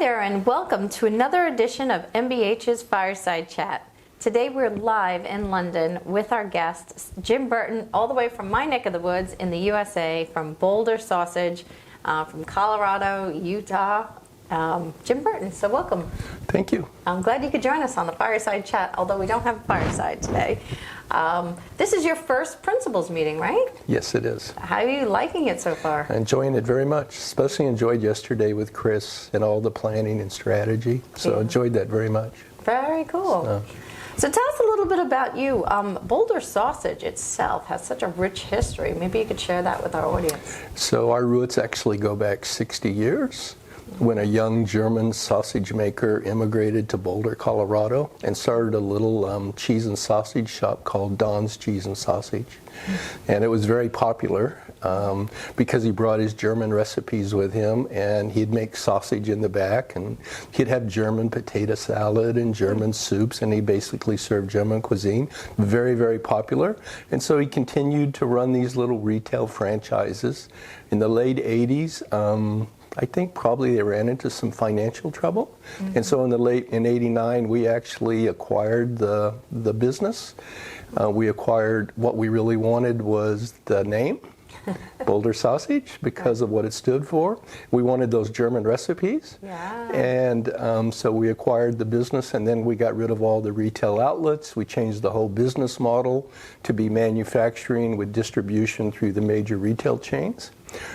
there, and welcome to another edition of MBH's Fireside Chat. Today we're live in London with our guest, Jim Burton, all the way from my neck of the woods in the USA, from Boulder Sausage, from Colorado, Utah. Jim Burton, so welcome. Thank you. I'm glad you could join us on the Fireside Chat, although we don't have a fireside today. This is your first principals meeting, right? Yes, it is. How are you liking it so far? Enjoying it very much, especially enjoyed yesterday with Chris and all the planning and strategy. So enjoyed that very much. Very cool. So tell us a little bit about you. Boulder Sausage itself has such a rich history. Maybe you could share that with our audience. So our roots actually go back 60 years. When a young German sausage maker immigrated to Boulder, Colorado, and started a little cheese and sausage shop called Don's Cheese and Sausage. And it was very popular because he brought his German recipes with him, and he'd make sausage in the back, and he'd have German potato salad and German soups, and he basically served German cuisine. Very, very popular. And so he continued to run these little retail franchises. In the late 80s, I think probably they ran into some financial trouble. And so in 89, we actually acquired the business. We acquired, what we really wanted was the name, Boulder Sausage, because of what it stood for. We wanted those German recipes. Yeah. And so we acquired the business, and then we got rid of all the retail outlets. We changed the whole business model to be manufacturing with distribution through the major retail chains.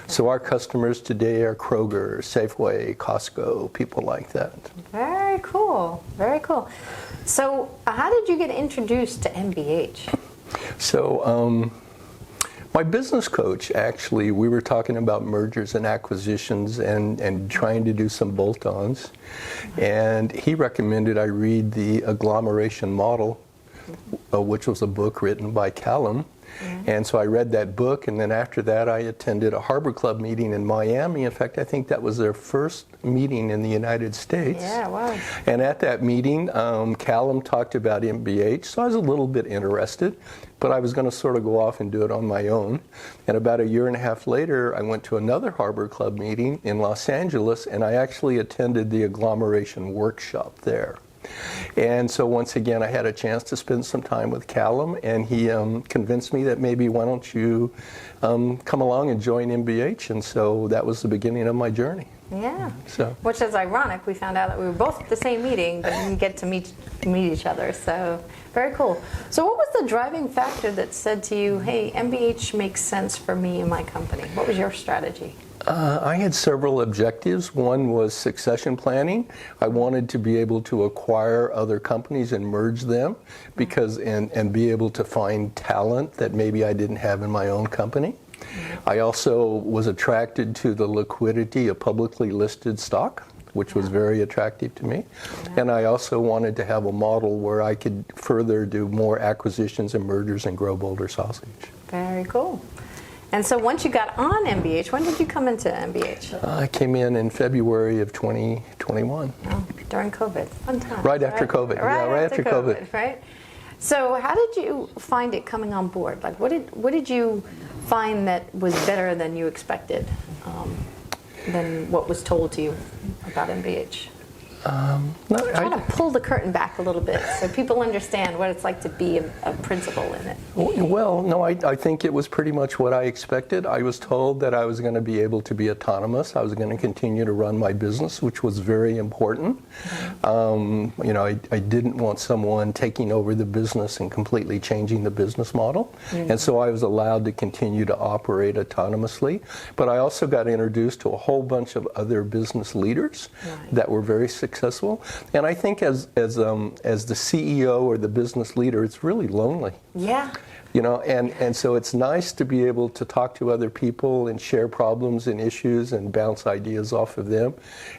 So our customers today are Kroger, Safeway, Costco, people like that. Very cool. Very cool. So how did you get introduced to MBH? So my business coach, actually, we were talking about mergers and acquisitions and trying to do some bolt-ons. And he recommended I read The Agglomeration Model, which was a book written by Callum. And so I read that book, and then after that I attended a Harbor Club meeting in Miami. In fact, I think that was their first meeting in the United States. Yeah, wow. And at that meeting, Callum talked about MBH, so I was a little bit interested, but I was going to sort of go off and do it on my own. And about a year and a half later, I went to another Harbor Club meeting in Los Angeles, and I actually attended the agglomeration workshop there. And so once again, I had a chance to spend some time with Callum, and he convinced me that maybe why don't you come along and join MBH, and so that was the beginning of my journey. Yeah. So. Which is ironic. We found out that we were both at the same meeting, but didn't get to meet each other. So very cool. So what was the driving factor that said to you, hey, MBH makes sense for me and my company? What was your strategy? I had several objectives. One was succession planning. I wanted to be able to acquire other companies and merge them because and be able to find talent that maybe I didn't have in my own company. I also was attracted to the liquidity of publicly listed stock, which was very attractive to me. And I also wanted to have a model where I could further do more acquisitions and mergers and grow Boulder Sausage. Very cool. And so once you got on MBH, when did you come into MBH? I came in February of 2021. Oh, during COVID. Fun time. Right after COVID. Right after COVID. Right? So how did you find it coming on board? Like, what did you find that was better than you expected, than what was told to you about MBH? Try to pull the curtain back a little bit so people understand what it's like to be a principal in it. Well, no, I think it was pretty much what I expected. I was told that I was going to be able to be autonomous. I was going to continue to run my business, which was very important. I didn't want someone taking over the business and completely changing the business model. And so I was allowed to continue to operate autonomously. But I also got introduced to a whole bunch of other business leaders that were very successful. And I think as the CEO or the business leader, it's really lonely. Yeah. And so it's nice to be able to talk to other people and share problems and issues and bounce ideas off of them.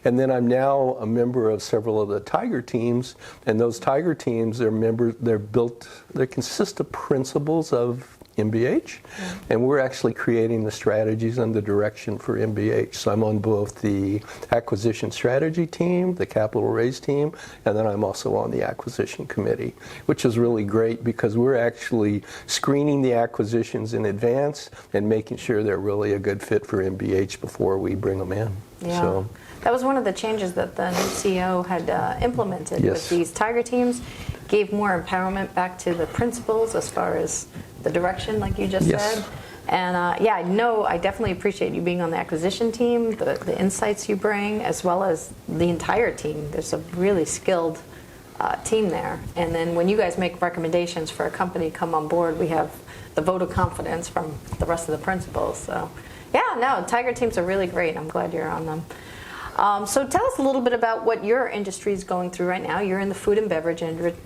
And then I'm now a member of several of the Tiger teams, and those Tiger teams, they consist of principals of MBH, and we're actually creating the strategies and the direction for MBH. So I'm on both the acquisition strategy team, the capital raise team, and then I'm also on the acquisition committee, which is really great because we're actually screening the acquisitions in advance and making sure they're really a good fit for MBH before we bring them in. Yeah. So, that was one of the changes that the new CEO had implemented with Yes. these Tiger teams, gave more empowerment back to the principals as far as the direction, like you just Yes. said. And I definitely appreciate you being on the acquisition team, the insights you bring, as well as the entire team. There's a really skilled team there. And then when you guys make recommendations for a company to come on board, we have the vote of confidence from the rest of the principals. So, Tiger teams are really great. I'm glad you're on them. So tell us a little bit about what your industry is going through right now. You're in the food and beverage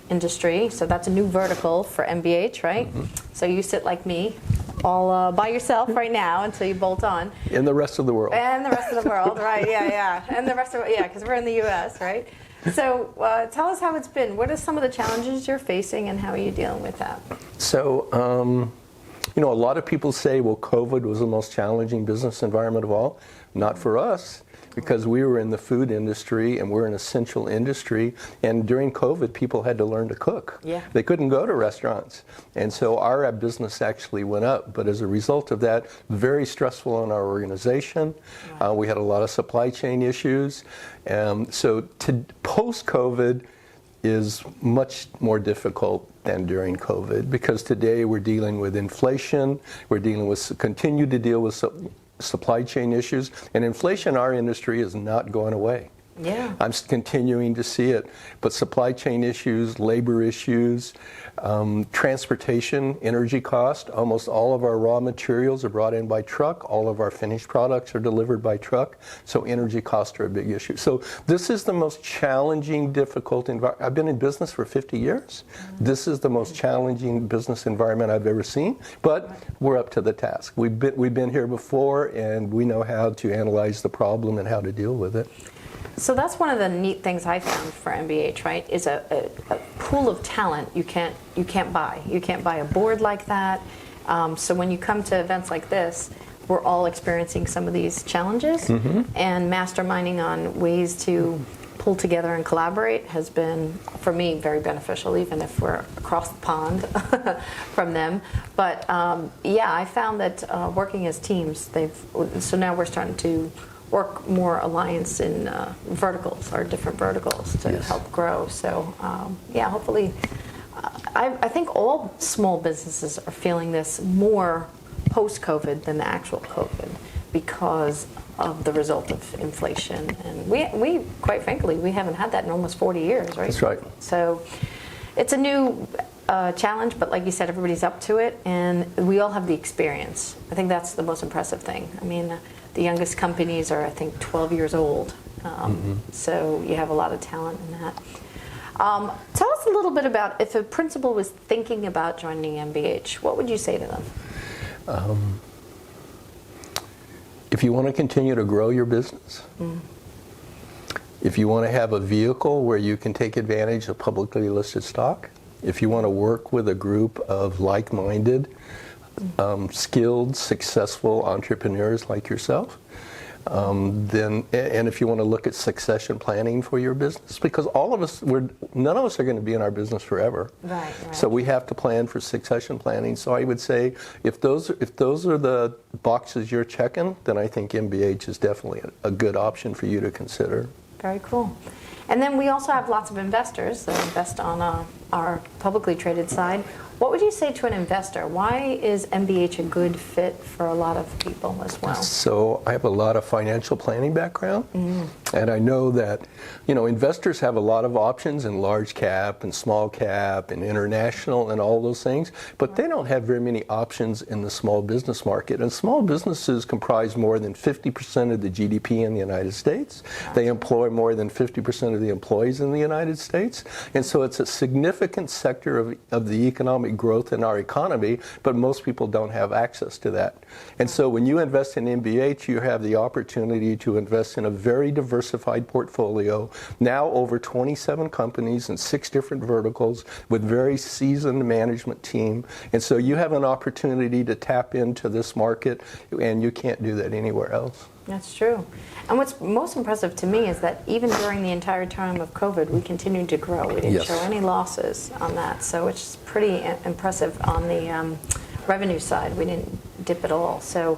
industry, so that's a new vertical for MBH, right? Mm-hmm. So you sit like me, all by yourself right now until you bolt on. in the rest of the world. And the rest of the world, right? Yeah. And the rest of because we're in the U.S., right? So tell us how it's been. What are some of the challenges you're facing, and how are you dealing with that? So, a lot of people say, well, COVID was the most challenging business environment of all. Not for us, because we were in the food industry and we're an essential industry. And during COVID, people had to learn to cook. Yeah. They couldn't go to restaurants. And so our business actually went up. But as a result of that, very stressful on our organization. Right. We had a lot of supply chain issues. So post-COVID is much more difficult than during COVID, because today we're dealing with inflation, continue to deal with supply chain issues, and inflation in our industry is not going away. Yeah. I'm continuing to see it, but supply chain issues, labor issues, transportation, energy cost. Almost all of our raw materials are brought in by truck. All of our finished products are delivered by truck. So energy costs are a big issue. So this is the most challenging, difficult environment. I've been in business for 50 years. This is the most challenging business environment I've ever seen. But we're up to the task. We've been here before, and we know how to analyze the problem and how to deal with it. So that's one of the neat things I found for MBH, right? Is a pool of talent you can't buy. You can't buy a board like that. So when you come to events like this, we're all experiencing some of these challenges, and masterminding on ways to pull together and collaborate has been, for me, very beneficial, even if we're across the pond from them. But I found that working as teams, so now we're starting to work more alliance in verticals, or different verticals, to help grow. So hopefully, I think all small businesses are feeling this more post-COVID than the actual COVID, because of the result of inflation. And we quite frankly, we haven't had that in almost 40 years, right? That's right. So it's a new challenge, but like you said, everybody's up to it, and we all have the experience. I think that's the most impressive thing. I mean, the youngest companies are, I think, 12 years old. So you have a lot of talent in that. Tell us a little bit about, if a principal was thinking about joining MBH, what would you say to them? If you want to continue to grow your business, if you want to have a vehicle where you can take advantage of publicly listed stock, if you want to work with a group of like-minded, skilled, successful entrepreneurs like yourself, and if you want to look at succession planning for your business, because none of us are going to be in our business forever. Right. So we have to plan for succession planning. So I would say, if those are the boxes you're checking, then I think MBH is definitely a good option for you to consider. Very cool. And then we also have lots of investors that invest on our publicly traded side. What would you say to an investor? Why is MBH a good fit for a lot of people as well? So I have a lot of financial planning background, and I know that, investors have a lot of options in large cap and small cap and international and all those things, but they don't have very many options in the small business market. And small businesses comprise more than 50% of the GDP in the United States. They employ more than 50% of the employees in the United States. And so it's a significant sector of the economic economic growth in our economy, but most people don't have access to that. And so when you invest in MBH, you have the opportunity to invest in a very diversified portfolio, now over 27 companies in 6 different verticals with very seasoned management team. And so you have an opportunity to tap into this market, and you can't do that anywhere else. That's true. And what's most impressive to me is that even during the entire time of COVID, we continued to grow. We didn't Yes. show any losses on that. So it's pretty impressive on the revenue side. We didn't dip at all. So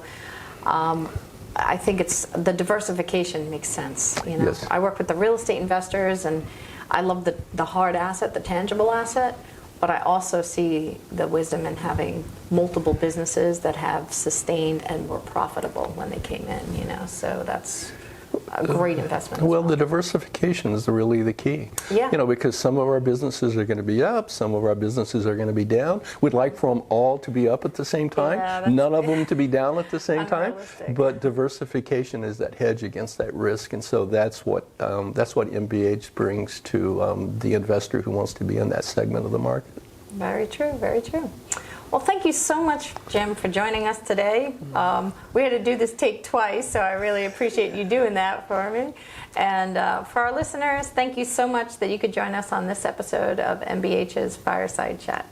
I think it's the diversification makes sense. You know, Yes. I work with the real estate investors, and I love the hard asset, the tangible asset. But I also see the wisdom in having multiple businesses that have sustained and were profitable when they came in, you know. So that's a great investment. Well, the diversification is really the key. Yeah. You know, because some of our businesses are going to be up, some of our businesses are going to be down. We'd like for them all to be up at the same time, Yeah, that's- none of them to be down at the same time. Unrealistic. But diversification is that hedge against that risk, and so that's what MBH brings to the investor who wants to be in that segment of the market. Very true, very true. Well, thank you so much, Jim, for joining us today. We had to do this take twice, so I really appreciate you doing that for me. And for our listeners, thank you so much that you could join us on this episode of MBH's Fireside Chat.